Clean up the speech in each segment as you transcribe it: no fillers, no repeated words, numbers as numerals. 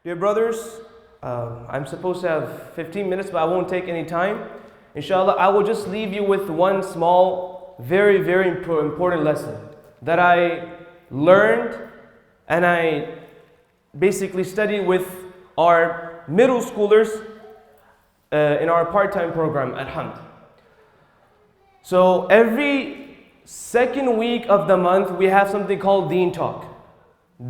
Dear brothers, I'm supposed to have 15 minutes, but I won't take any time. Inshallah, I will just leave you with one small, very, very important lesson that I learned and I basically studied with our middle schoolers in our part-time program at Hamd. So every second week of the month, we have something called Deen Talk.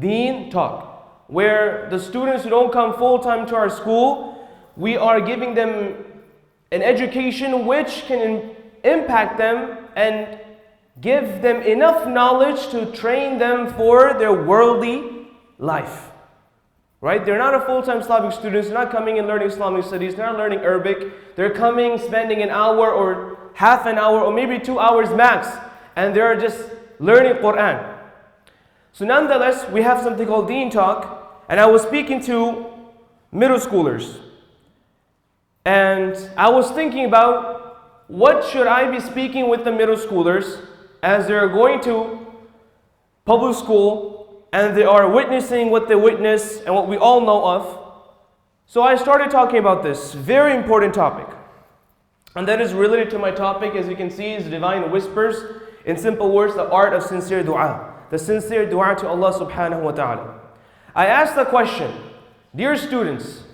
Deen Talk, where the students who don't come full-time to our school, we are giving them an education which can impact them and give them enough knowledge to train them for their worldly life. Right? They're not a full-time Islamic students. They're not coming and learning Islamic studies. They're not learning Arabic. They're coming, spending an hour or half an hour or maybe 2 hours max, and they're just learning Quran. So nonetheless, we have something called Deen Talk, and I was speaking to middle schoolers. And I was thinking about what should I be speaking with the middle schoolers as they're going to public school and they are witnessing what they witness and what we all know of. So I started talking about this very important topic. And that is related to my topic, as you can see, is divine whispers. In simple words, the art of sincere dua. The sincere dua to Allah subhanahu wa ta'ala. I asked the question, dear students,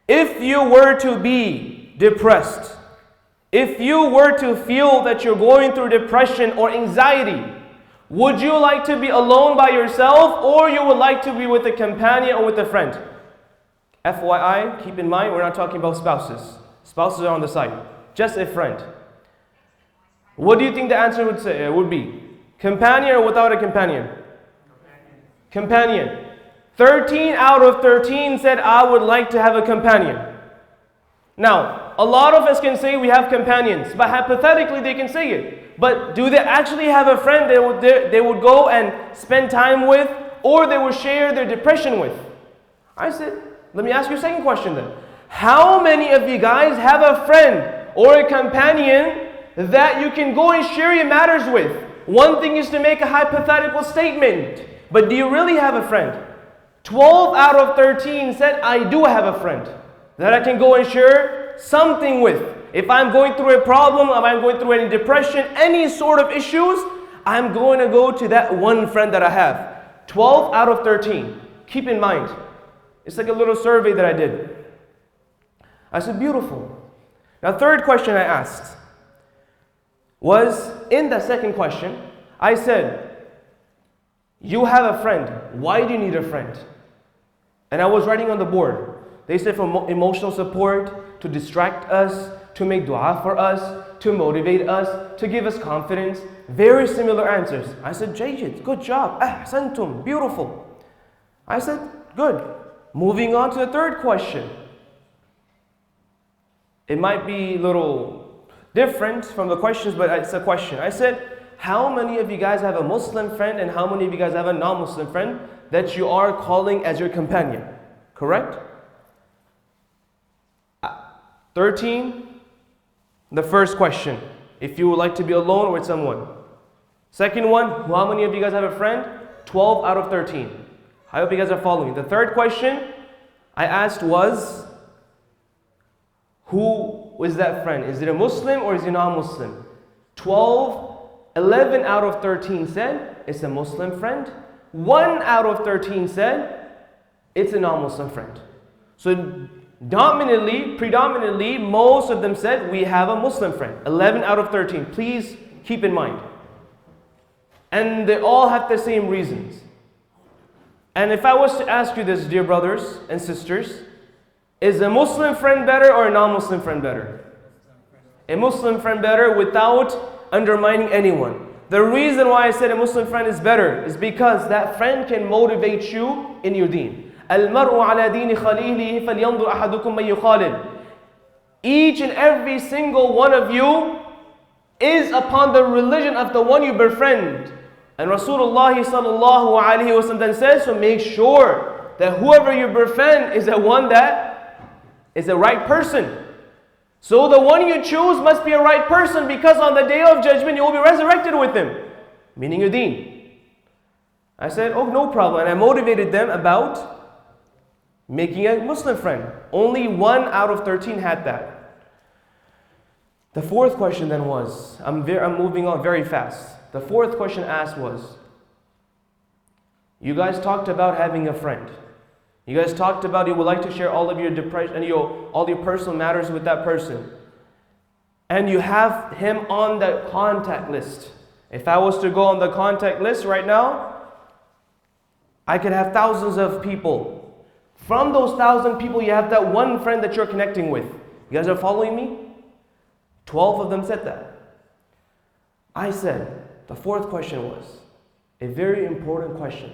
if you were to be depressed, if you were to feel that you're going through depression or anxiety, would you like to be alone by yourself, or you would like to be with a companion or with a friend? FYI, keep in mind, we're not talking about spouses. Spouses are on the side. Just a friend. What do you think the answer would be? Companion or without a companion? Companion. 13 out of 13 said, I would like to have a companion. Now, a lot of us can say we have companions, but hypothetically they can say it. But do they actually have a friend they would go and spend time with, or they would share their depression with? I said, let me ask you a second question then. How many of you guys have a friend or a companion that you can go and share your matters with? One thing is to make a hypothetical statement, but do you really have a friend? 12 out of 13 said, I do have a friend that I can go and share something with. If I'm going through a problem, if I'm going through any depression, any sort of issues, I'm going to go to that one friend that I have. 12 out of 13. Keep in mind, it's like a little survey that I did. I said, beautiful. Now, third question I asked was, in the second question, I said, you have a friend. Why do you need a friend? And I was writing on the board. They said for emotional support, to distract us, to make dua for us, to motivate us, to give us confidence. Very similar answers. I said, Jayyid, good job. Ahsantum, beautiful. I said, good. Moving on to the third question. It might be a little different from the questions, but it's a question. I said, how many of you guys have a Muslim friend and how many of you guys have a non-Muslim friend that you are calling as your companion? Correct? 13, the first question, if you would like to be alone with someone. Second one, how many of you guys have a friend? 12 out of 13. I hope you guys are following. The third question I asked was, who was that friend? Is it a Muslim or is it non-Muslim? 11 out of 13 said, it's a Muslim friend. 1 out of 13 said, it's a non-Muslim friend. So predominantly, most of them said, we have a Muslim friend. 11 out of 13. Please keep in mind. And they all have the same reasons. And if I was to ask you this, dear brothers and sisters, is a Muslim friend better or a non-Muslim friend better? A Muslim friend better without undermining anyone. The reason why I said a Muslim friend is better is because that friend can motivate you in your deen. الْمَرْءُ عَلَى دِينِ خَلِيلِهِ فَلْيَنْظُرْ أَحَدُكُمْ مَنْ يُخَالِلْ. Each and every single one of you is upon the religion of the one you befriend. And Rasulullah sallallahu alaihi wasallam says, so make sure that whoever you befriend is the one that is the right person. So the one you choose must be a right person, because on the day of judgment you will be resurrected with him, meaning your deen. I said, oh, no problem. And I motivated them about making a Muslim friend. Only 1 out of 13 had that. The fourth question then was, I'm moving on very fast. The fourth question asked was, you guys talked about having a friend. You guys talked about you would like to share all of your depression and all your personal matters with that person. And you have him on the contact list. If I was to go on the contact list right now, I could have thousands of people. From those 1,000 people, you have that one friend that you're connecting with. You guys are following me? 12 of them said that. I said, the fourth question was a very important question.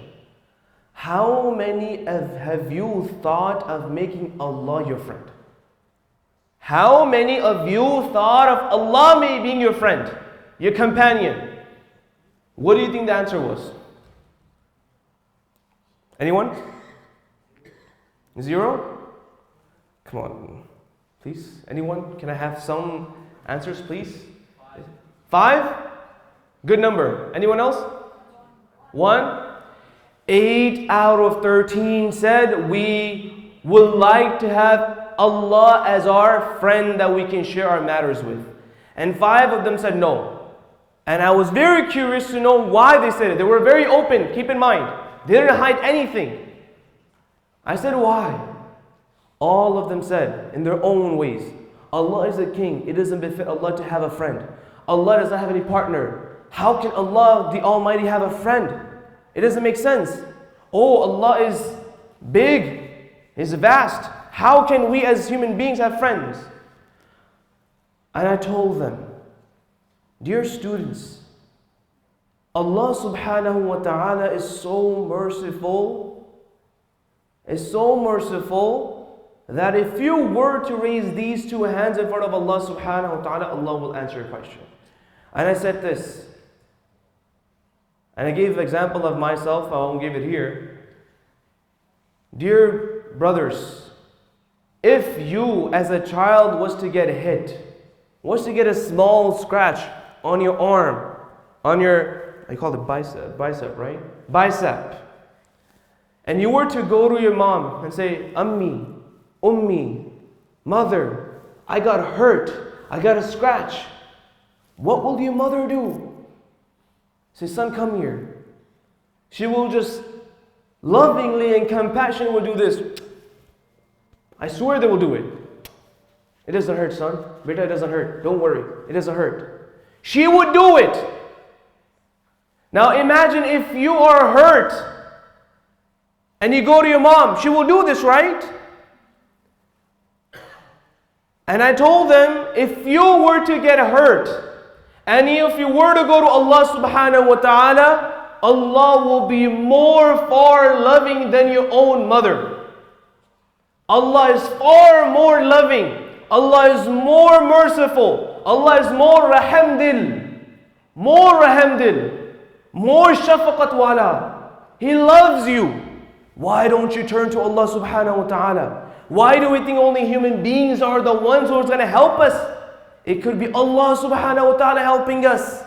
How many have you thought of making Allah your friend? How many of you thought of Allah being your friend, your companion? What do you think the answer was? Anyone? 0? Come on, please. Anyone? Can I have some answers, please? 5? Good number. Anyone else? 1? 8 out of 13 said we would like to have Allah as our friend that we can share our matters with. And 5 of them said no. And I was very curious to know why they said it. They were very open, keep in mind. They didn't hide anything. I said, why? All of them said, in their own ways, Allah is a king. It doesn't befit Allah to have a friend. Allah does not have any partner. How can Allah, the Almighty, have a friend? It doesn't make sense. Oh, Allah is big, is vast. How can we as human beings have friends? And I told them, dear students, Allah subhanahu wa ta'ala is so merciful, that if you were to raise these two hands in front of Allah subhanahu wa ta'ala, Allah will answer your question. And I said this, and I gave an example of myself, I won't give it here. Dear brothers, if you as a child was to get hit, was to get a small scratch on your arm, on your, I call it bicep, right? Bicep. And you were to go to your mom and say, Ammi, Ummi, mother, I got hurt, I got a scratch. What will your mother do? Say, son, come here. She will just lovingly and compassionately will do this. I swear they will do it. It doesn't hurt, son. Beta, it doesn't hurt. Don't worry. It doesn't hurt. She would do it. Now imagine if you are hurt and you go to your mom. She will do this, right? And I told them, if you were to get hurt, and if you were to go to Allah subhanahu wa ta'ala, Allah will be far loving than your own mother. Allah is far more loving. Allah is more merciful. Allah is more rahamdil. More shafaqat wala. He loves you. Why don't you turn to Allah subhanahu wa ta'ala? Why do we think only human beings are the ones who are going to help us? It could be Allah subhanahu wa ta'ala helping us.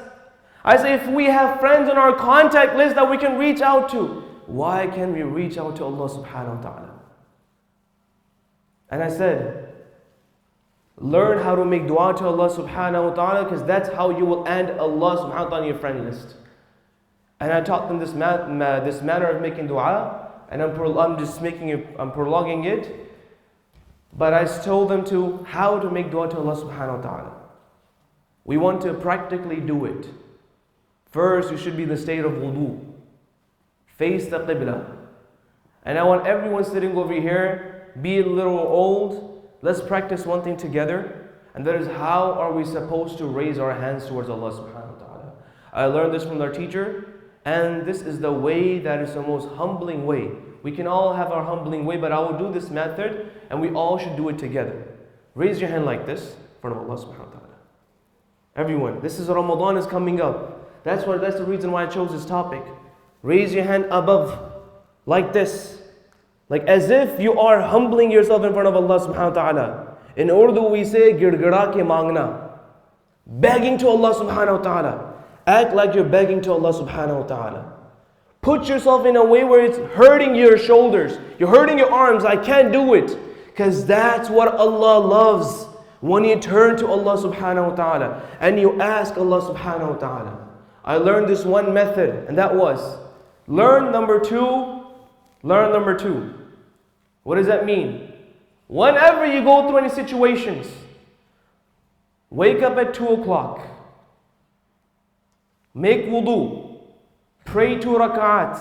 I say, if we have friends on our contact list that we can reach out to, why can't we reach out to Allah subhanahu wa ta'ala? And I said, learn how to make dua to Allah subhanahu wa ta'ala, because that's how you will end Allah subhanahu wa ta'ala on your friend list. And I taught them this manner of making dua, and I'm prolonging it. But I told them how to make dua to Allah subhanahu wa ta'ala. We want to practically do it. First, you should be in the state of wudu. Face the qibla. And I want everyone sitting over here, be a little old, let's practice one thing together. And that is, how are we supposed to raise our hands towards Allah subhanahu wa ta'ala? I learned this from our teacher, and this is the way that is the most humbling way. We can all have our humbling way, but I will do this method, and we all should do it together. Raise your hand like this in front of Allah subhanahu wa ta'ala. Everyone, this is Ramadan is coming up. That's the reason why I chose this topic. Raise your hand above, like this. Like as if you are humbling yourself in front of Allah subhanahu wa ta'ala. In Urdu we say, girgira ke mangna. Begging to Allah subhanahu wa ta'ala. Act like you're begging to Allah subhanahu wa ta'ala. Put yourself in a way where it's hurting your shoulders. You're hurting your arms. I can't do it. Because that's what Allah loves. When you turn to Allah subhanahu wa ta'ala and you ask Allah subhanahu wa ta'ala. I learned this one method, and that was learn number two. What does that mean? Whenever you go through any situations, wake up at 2 o'clock. Make wudu. Pray 2 rak'ats.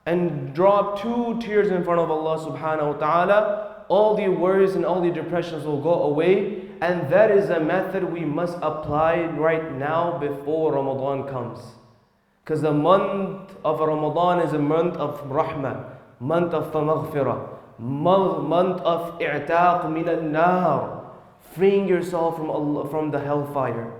And drop 2 tears in front of Allah subhanahu wa ta'ala. All the worries and all the depressions will go away. And that is a method we must apply right now before Ramadan comes. Because the month of Ramadan is a month of rahmah, month of maghfirah, month of i'taq min al-nar, freeing yourself from Allah, from the hellfire.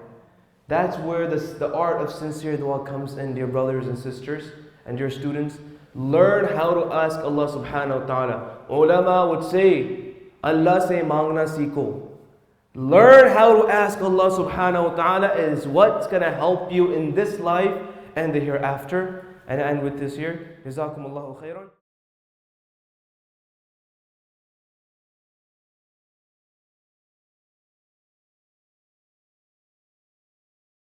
That's where the art of sincere dua comes in, dear brothers and sisters and dear students. Learn how to ask Allah subhanahu wa ta'ala. Ulama would say, Allah se mangna siko. Learn how to ask Allah subhanahu wa ta'ala is what's going to help you in this life and the hereafter. And I end with this here. Jazakumullahu khairan.